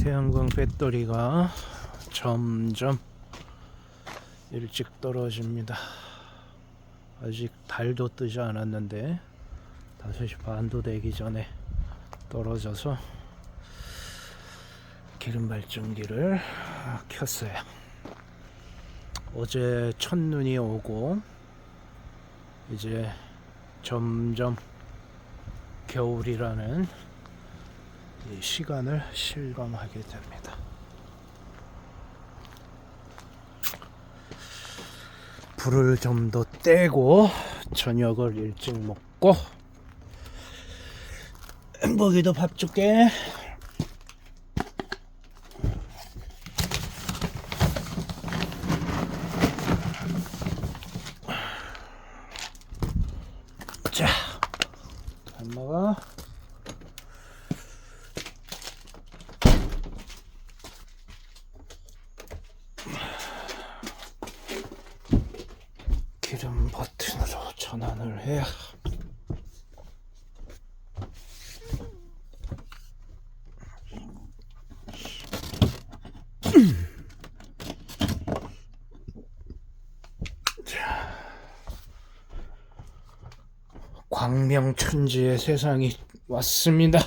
태양광 배터리가 점점 일찍 떨어집니다. 아직 달도 뜨지 않았는데 5시 반도 되기 전에 떨어져서 기름 발전기를 켰어요. 어제 첫눈이 오고 이제 점점 겨울이라는 이 시간을 실감하게 됩니다. 불을 좀 더 떼고 저녁을 일찍 먹고, 햄버기도 밥 줄게. 자, 잘 먹어. 기름 버튼으로 전환을 해야 광명천지의 세상이 왔습니다.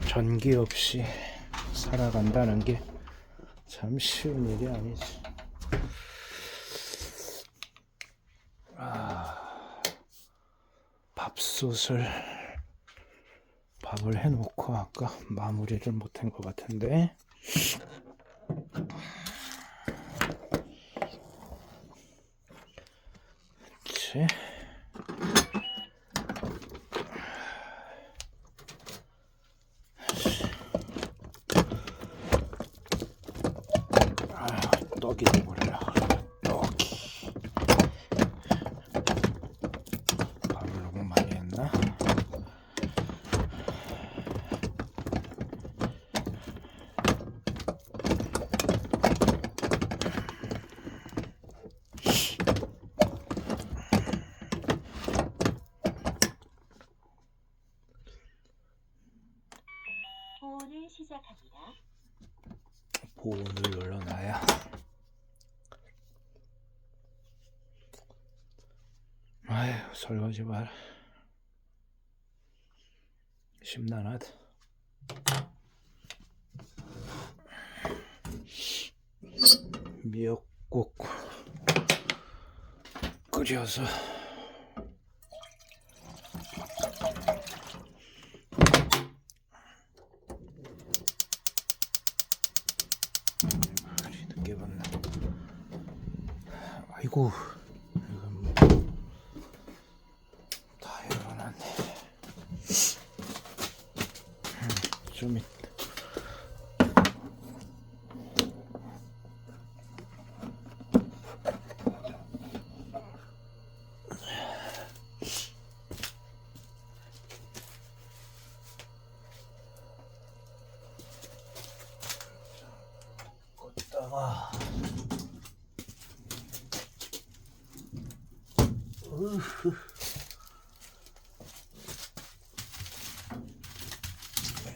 전기 없이 살아간다는 게 참 쉬운 일이 아니지. 밥을 해놓고 아까 마무리를 못한 것 같은데, 그치? 떡이 돼버리라. 떡이 밥을 너무 많이 했나? 보온을 시작합니다. 보온을 눌러놔야 아휴, 설거지 말 심란하다. 미역국 끓여서 늦게 봤나. 아이고, 이건 다 열어놨네. 좀 있다. 껐다가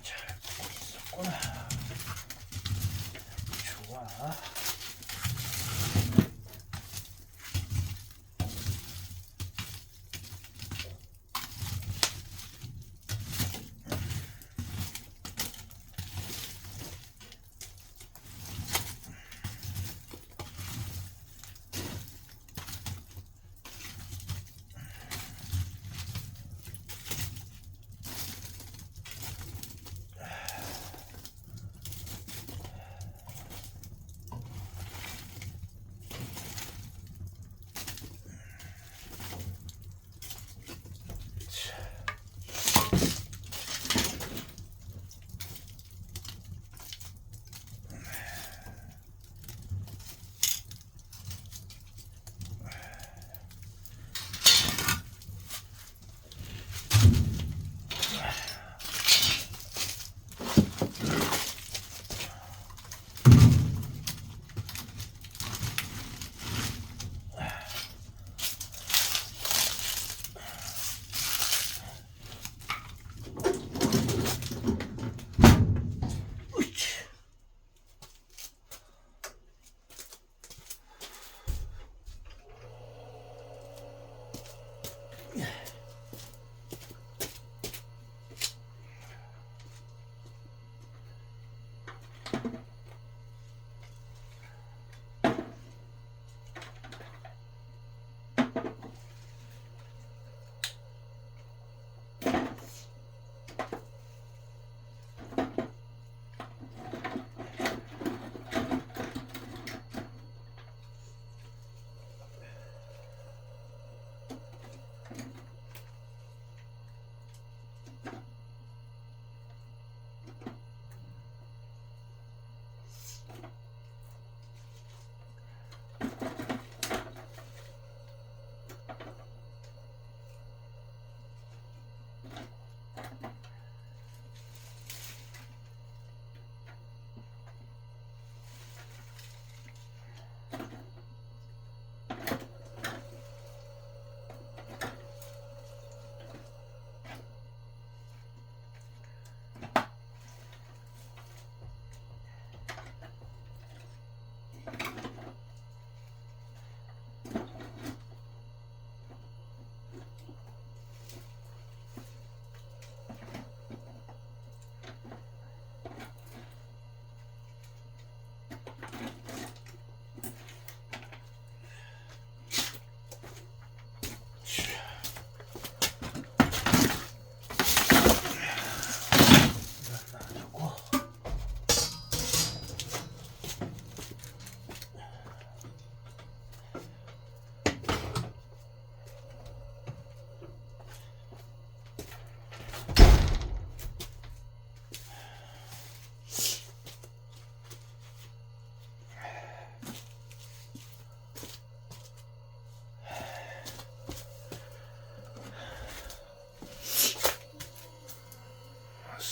잘 보고 있었구나. 좋아.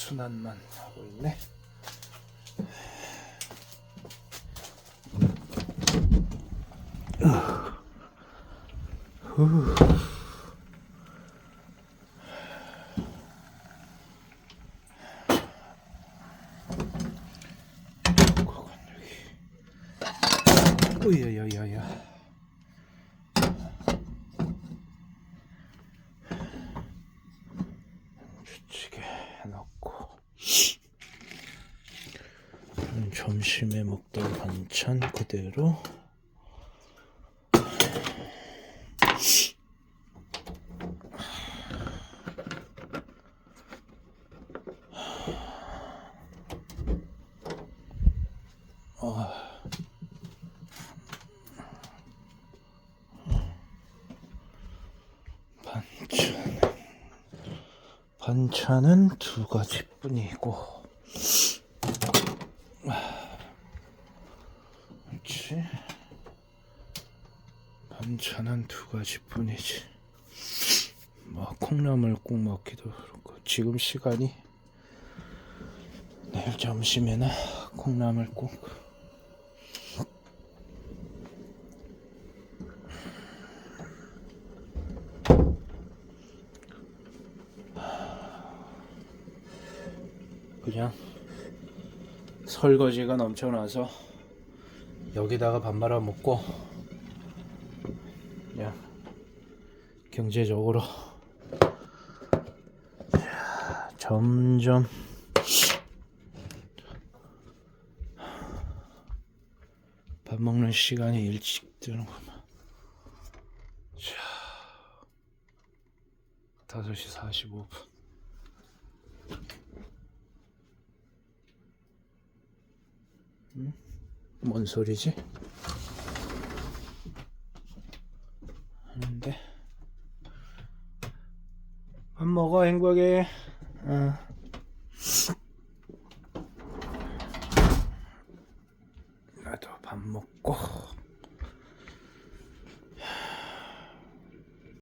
순환만 하고 있네. 오야야야야. 주치게 해놓고 점심에 먹던 반찬 그대로. 반찬은 두 가지뿐이고, 그렇지? 반찬은 두 가지뿐이지. 뭐 콩나물국 먹기도 그렇고, 지금 시간이 내일 점심에는 콩나물국. 그냥 설거지가 넘쳐나서 여기다가 밥 말아 먹고 그냥 경제적으로 점점 밥 먹는 시간이 일찍 드는구만. 자, 5시 45분. 뭔 소리지? 하는데 밥 먹어 행복해.